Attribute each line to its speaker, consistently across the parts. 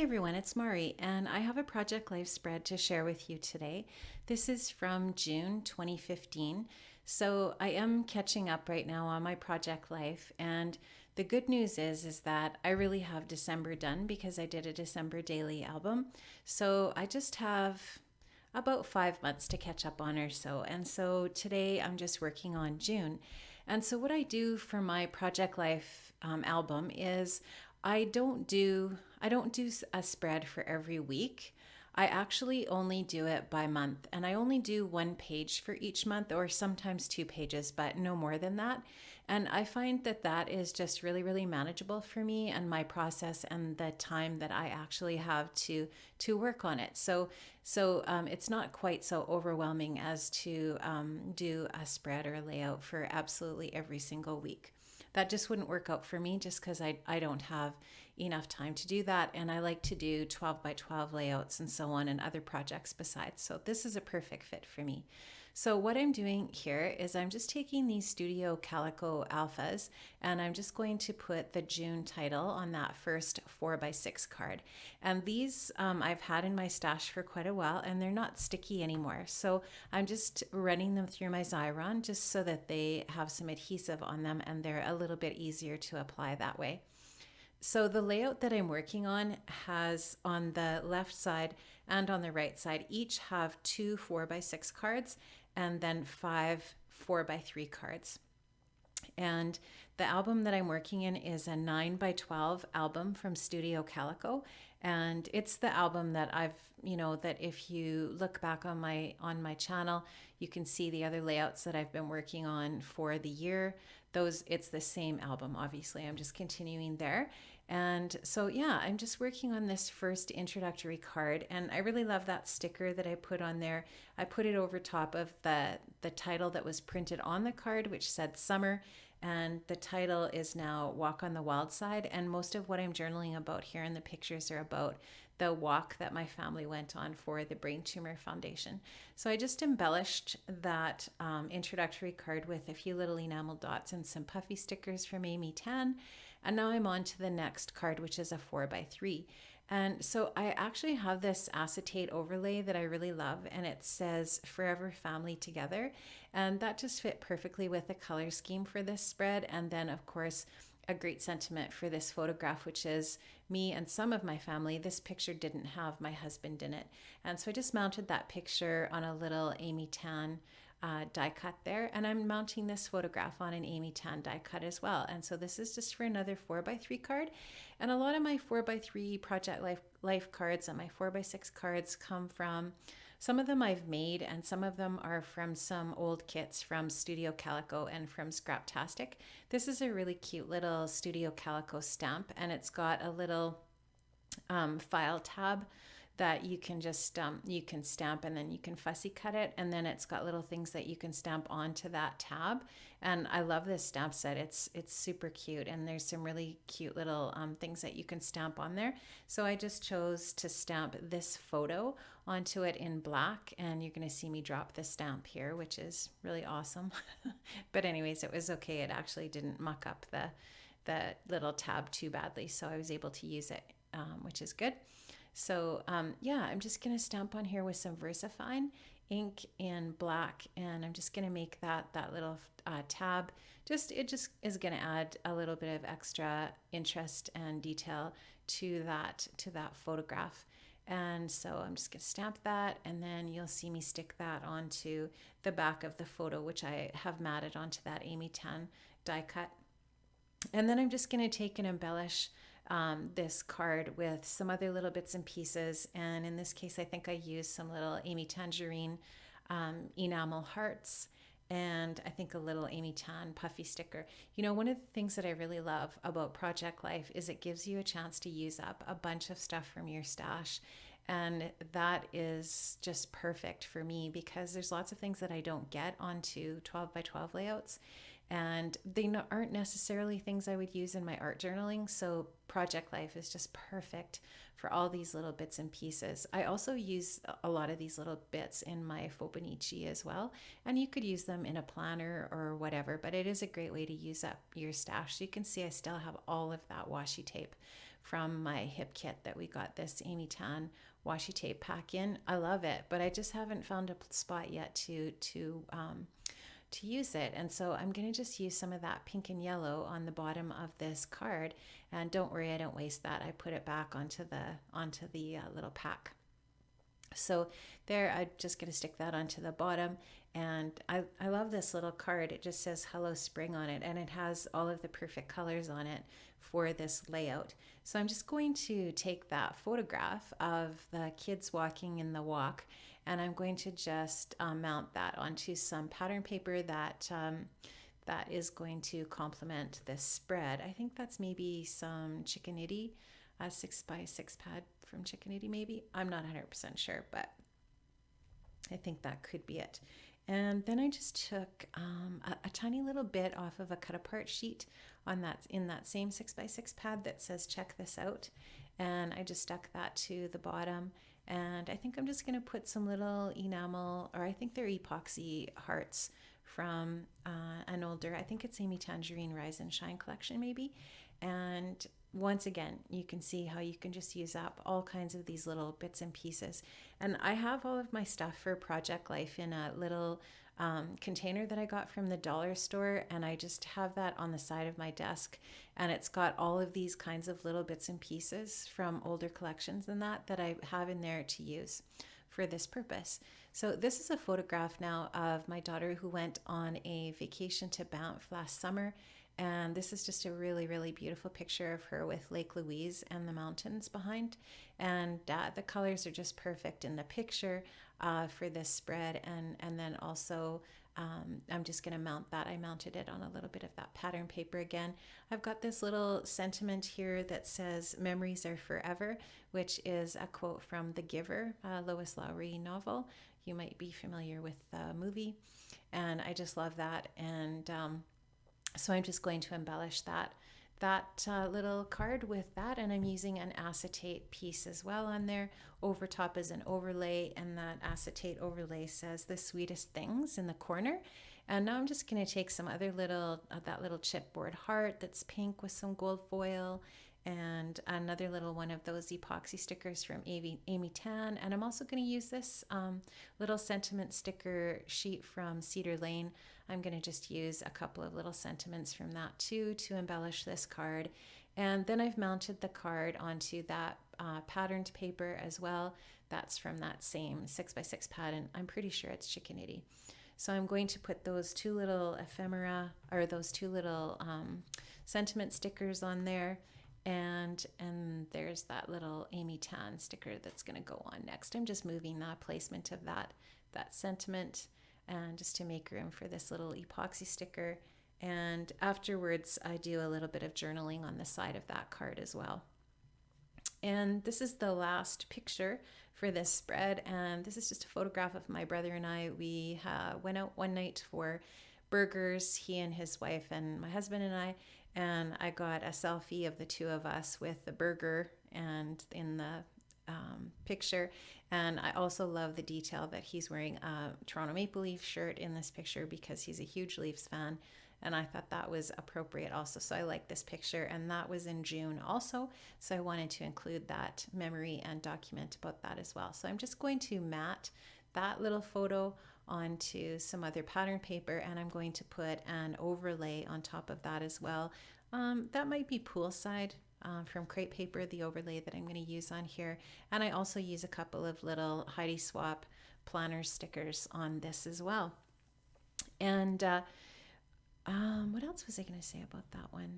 Speaker 1: everyone, it's Mari, and I have a Project Life spread to share with you today. This is from June 2015. So I am catching up right now on my Project Life, and the good news is that I really have December done because I did a December daily album. So I just have about 5 months to catch up on or so. And so today I'm just working on June. And so what I do for my Project Life album is I don't do a spread for every week. I actually only do it by month, and I only do one page for each month, or sometimes 2 pages, but no more than that. And I find that that is just really, really manageable for me and my process and the time that I actually have to work on it. So it's not quite so overwhelming as to do a spread or a layout for absolutely every single week. That just wouldn't work out for me just because I don't have enough time to do that. And I like to do 12 by 12 layouts and so on and other projects besides. So this is a perfect fit for me. So what I'm doing here is I'm just taking these Studio Calico Alphas and I'm just going to put the June title on that first 4 by 6 card. And these I've had in my stash for quite a while and they're not sticky anymore. So I'm just running them through my Xyron just so that they have some adhesive on them and they're a little bit easier to apply that way. So the layout that I'm working on has on the left side and on the right side each have two 4 by 6 cards and then five 4 by 3 cards. And the album that I'm working in is a 9 by 12 album from Studio Calico. And it's the album that that if you look back on my channel, you can see the other layouts that I've been working on for the year. It's the same album, obviously. I'm just continuing there. And so, yeah, I'm just working on this first introductory card. And I really love that sticker that I put on there. I put it over top of the title that was printed on the card, which said summer. And the title is now Walk on the Wild Side. And most of what I'm journaling about here in the pictures are about the walk that my family went on for the Brain Tumor Foundation. So I just embellished that introductory card with a few little enamel dots and some puffy stickers from Amy Tan. And now I'm on to the next card, which is a 4 by 3. And so I actually have this acetate overlay that I really love, and it says Forever Family Together. And that just fit perfectly with the color scheme for this spread. And then, of course, a great sentiment for this photograph, which is me and some of my family. This picture didn't have my husband in it. And so I just mounted that picture on a little Amy Tan die cut there, and I'm mounting this photograph on an Amy Tan die cut as well. And so this is just for another 4 by 3 card. And a lot of my 4 by 3 Project Life cards and my 4 by 6 cards come from, some of them I've made and some of them are from some old kits from Studio Calico and from Scraptastic. This is a really cute little Studio Calico stamp, and it's got a little file tab that you can just you can stamp and then you can fussy cut it, and then it's got little things that you can stamp onto that tab. And I love this stamp set. It's super cute, and there's some really cute little things that you can stamp on there. So I just chose to stamp this photo onto it in black, and you're going to see me drop the stamp here, which is really awesome. But anyways, it was okay. It actually didn't muck up the little tab too badly, so I was able to use it, which is good. So yeah, I'm just going to stamp on here with some VersaFine ink in black, and I'm just going to make that little tab. It just is going to add a little bit of extra interest and detail to that photograph. And so I'm just going to stamp that, and then you'll see me stick that onto the back of the photo, which I have matted onto that Amy Tan die cut. And then I'm just going to take and embellish this card with some other little bits and pieces. And in this case, I think I used some little Amy Tangerine enamel hearts, and I think a little Amy Tan puffy sticker. You know, one of the things that I really love about Project Life is it gives you a chance to use up a bunch of stuff from your stash. And that is just perfect for me because there's lots of things that I don't get onto 12 by 12 layouts. and they aren't necessarily things I would use in my art journaling. So Project Life is just perfect for all these little bits and pieces. I also use a lot of these little bits in my Fobonichi as well, and you could use them in a planner or whatever, but it is a great way to use up your stash. So you can see I still have all of that washi tape from my hip kit that we got this Amy Tan washi tape pack in. I love it, but I just haven't found a spot yet to use it. And so I'm going to just use some of that pink and yellow on the bottom of this card. And don't worry, I don't waste that. I put it back onto the little pack. So there, I'm just going to stick that onto the bottom. And I love this little card. It just says Hello Spring on it, and it has all of the perfect colors on it for this layout. So I'm just going to take that photograph of the kids walking in the walk, and I'm going to just mount that onto some pattern paper that is going to complement this spread. I think that's maybe some Chickadee, a 6x6 pad from Chickadee maybe. I'm not 100% sure, but I think that could be it. And then I just took a tiny little bit off of a cut apart sheet in that same 6x6 pad that says check this out, and I just stuck that to the bottom. And I think I'm just going to put some little enamel, or I think they're epoxy hearts from an older, I think it's Amy Tangerine Rise and Shine collection maybe. And once again, you can see how you can just use up all kinds of these little bits and pieces. And I have all of my stuff for Project Life in a little container that I got from the dollar store, and I just have that on the side of my desk, and it's got all of these kinds of little bits and pieces from older collections and that I have in there to use for this purpose. So this is a photograph now of my daughter who went on a vacation to Banff last summer. And this is just a really, really beautiful picture of her with Lake Louise and the mountains behind. And the colors are just perfect in the picture for this spread. And then also, I'm just going to mount that. I mounted it on a little bit of that pattern paper again. I've got this little sentiment here that says, "Memories are forever," which is a quote from The Giver, Lois Lowry novel. You might be familiar with the movie. And I just love that. And so I'm just going to embellish that little card with that, and I'm using an acetate piece as well on there. Over top is an overlay, and that acetate overlay says "The Sweetest Things" in the corner. And now I'm just going to take some other that little chipboard heart that's pink with some gold foil, and another little one of those epoxy stickers from Amy Tan. And I'm also going to use this little sentiment sticker sheet from Cedar Lane. I'm going to just use a couple of little sentiments from that too to embellish this card. And then I've mounted the card onto that patterned paper as well. That's from that same 6x6 pad, and I'm pretty sure it's Chickadee. So I'm going to put those two little ephemera, or those two little sentiment stickers on there. And there's that little Amy Tan sticker that's going to go on next. I'm just moving the placement of that sentiment, and just to make room for this little epoxy sticker. And afterwards, I do a little bit of journaling on the side of that card as well. And this is the last picture for this spread, and this is just a photograph of my brother and I. We went out one night for burgers, he and his wife and my husband and I got a selfie of the two of us with the burger and in the picture. And I also love the detail that he's wearing a Toronto Maple Leaf shirt in this picture because he's a huge Leafs fan, and I thought that was appropriate also. So I like this picture, and that was in June also, so I wanted to include that memory and document about that as well. So I'm just going to mat that little photo onto some other pattern paper, and I'm going to put an overlay on top of that as well. That might be poolside from crepe paper, the overlay that I'm going to use on here. And I also use a couple of little Heidi Swap planner stickers on this as well. And what else was I going to say about that one?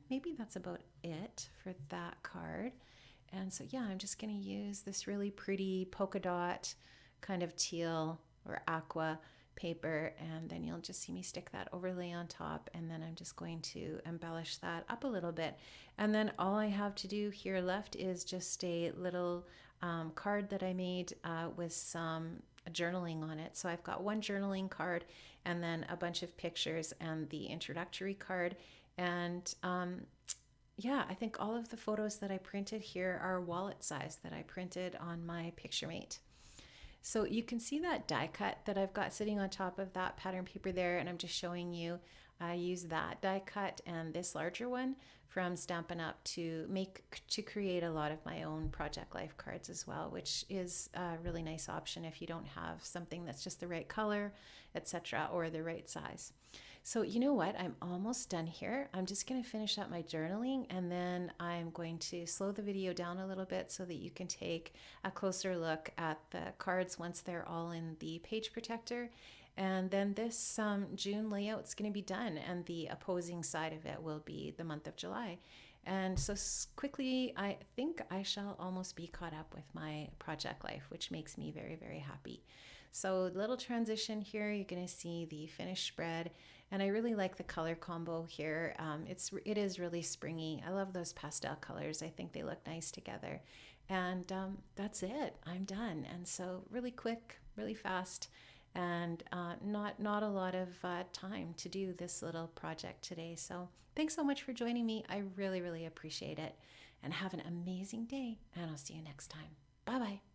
Speaker 1: Maybe that's about it for that card. And so yeah, I'm just going to use this really pretty polka dot kind of teal or aqua paper, and then you'll just see me stick that overlay on top, and then I'm just going to embellish that up a little bit. And then all I have to do here left is just a little card that I made with some journaling on it. So I've got one journaling card and then a bunch of pictures and the introductory card. And yeah, I think all of the photos that I printed here are wallet size that I printed on my Picturemate. So you can see that die cut that I've got sitting on top of that pattern paper there, and I'm just showing you I use that die cut and this larger one from Stampin' Up! To create a lot of my own Project Life cards as well, which is a really nice option if you don't have something that's just the right color, etc., or the right size. So you know what? I'm almost done here. I'm just going to finish up my journaling, and then I'm going to slow the video down a little bit so that you can take a closer look at the cards once they're all in the page protector. And then this June layout is going to be done, and the opposing side of it will be the month of July. And so quickly, I think I shall almost be caught up with my Project Life, which makes me very, very happy. So little transition here, you're going to see the finished spread, and I really like the color combo here. It is really springy. I love those pastel colors. I think they look nice together. And that's it. I'm done. And so really quick, really fast, and not a lot of time to do this little project today. So thanks so much for joining me. I really, really appreciate it. And have an amazing day, and I'll see you next time. Bye-bye.